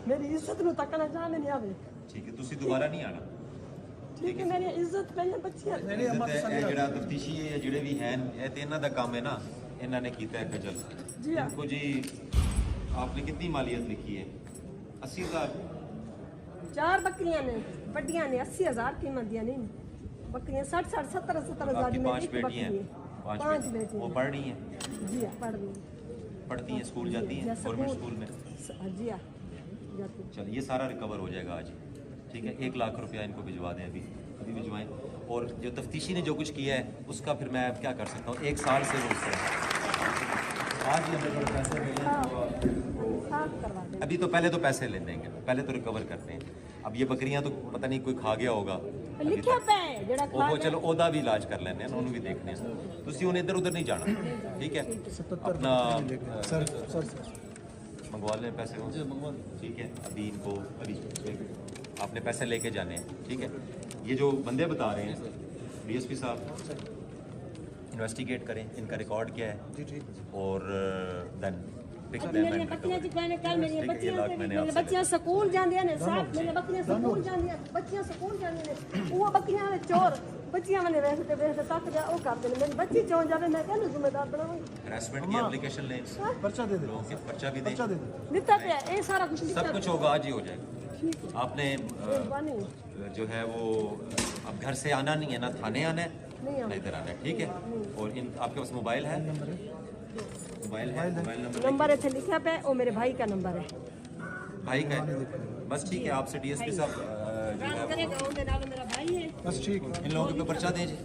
ਮੇਰੀ ਇੱਜ਼ਤ ਨੂੰ ਤੱਕਣਾ ਚਾਹਨੇ ਨਹੀਂ ਆਵੇ। ਠੀਕ ਹੈ, ਤੁਸੀਂ ਦੁਬਾਰਾ ਨਹੀਂ ਆਣਾ। ਠੀਕ ਹੈ, ਮੇਰੀ ਇੱਜ਼ਤ ਪਹਿਲੇ ਬੱਚਿਆਂ ਦੀ। ਇਹ ਜਿਹੜਾ ਤਫਤੀਸ਼ੀ ਹੈ ਜਿਹੜੇ ਵੀ हैं ਇਹ ਤੇ ਇਹਨਾਂ ਦਾ ਕੰਮ ਹੈ ਨਾ, ਇਹਨਾਂ ਨੇ ਕੀਤਾ ਹੈ ਖਜਲ। ਜੀ हाँ। इनको जी आपने कितनी मालियत लिखी है? 80,000। 4 ਬੱਕਰੀਆਂ ਨੇ, ਵੱਡੀਆਂ ਨੇ 80,000 कीमत दिया नहीं। बकरियां 60-60 70,000 आपकी की 5 बेटियां हैं? 5 बेटियां। वो पढ़ रही हैं? जी हाँ, पढ़ रही हैं। पढ़ती हैं, स्कूल जाती हैं गवर्नमेंट स्कूल में? जी हाँ, जाती। चलिए ये सारा रिकवर हो जाएगा आज। ठीक है, 1 लाख रुपया इनको भिजवा दें, अभी भिजवाएं। और जो तफ्तीशी ने जो कुछ किया है उसका फिर मैं क्या कर सकता हूँ? 1 साल से वो उस तरह आज ही हमें थोड़े पैसे मिले तो अभी तो पहले तो पैसे ले लेंगे, पहले तो रिकवर करते हैं। अब ये बकरियां तो पता नहीं कोई खा गया होगा, लिखा पे जेड़ा खा वो चलो ओदा भी इलाज कर लेने हैं, उन्होंने भी देखने हैं। तुसी उन्हें इधर उधर नहीं जाना, ठीक है? अपना मंगवा लें पैसे वो, ठीक है? अभी इनको अभी आपने पैसे लेके जाने हैं, ठीक है? ये जो बंदे बता रहे हैं DSP साहब, इन्वेस्टिगेट करें इनका रिकॉर्ड क्या है और देन मेरी बच्चियां जिकाने कल मेरी बच्चियां स्कूल जांदियां ने साहब, मेरी बच्चियां स्कूल जांदियां, बच्चियां स्कूल जांदियां ने, वो बच्चियां ने चोर बच्चियां मैंने वैसे तक जा ओ कर दे, मेरी बच्ची चों जावे मैं कहने जिम्मेदार बनाऊंगी। हरासमेंट की एप्लीकेशन लें, पर्चा दे दे, लोगों के पर्चा भी दें, लिखा पे ये सारा कुछ लिखा सब कुछ होगा, आज ही हो जाएगा। आपने जो है वो अब घर से आना नहीं है, ना थाने आना है ना इधर आना है, ठीक है? और इन आपके पास मोबाइल है? मोबाइल है, मोबाइल नंबर है लिखा पे, वो मेरे भाई का नंबर है, भाई का है। बस ठीक है, आपसे DSP साहब करेगा, मेरा भाई है। बस ठीक है। इन लोगों के पर्चा दें जी।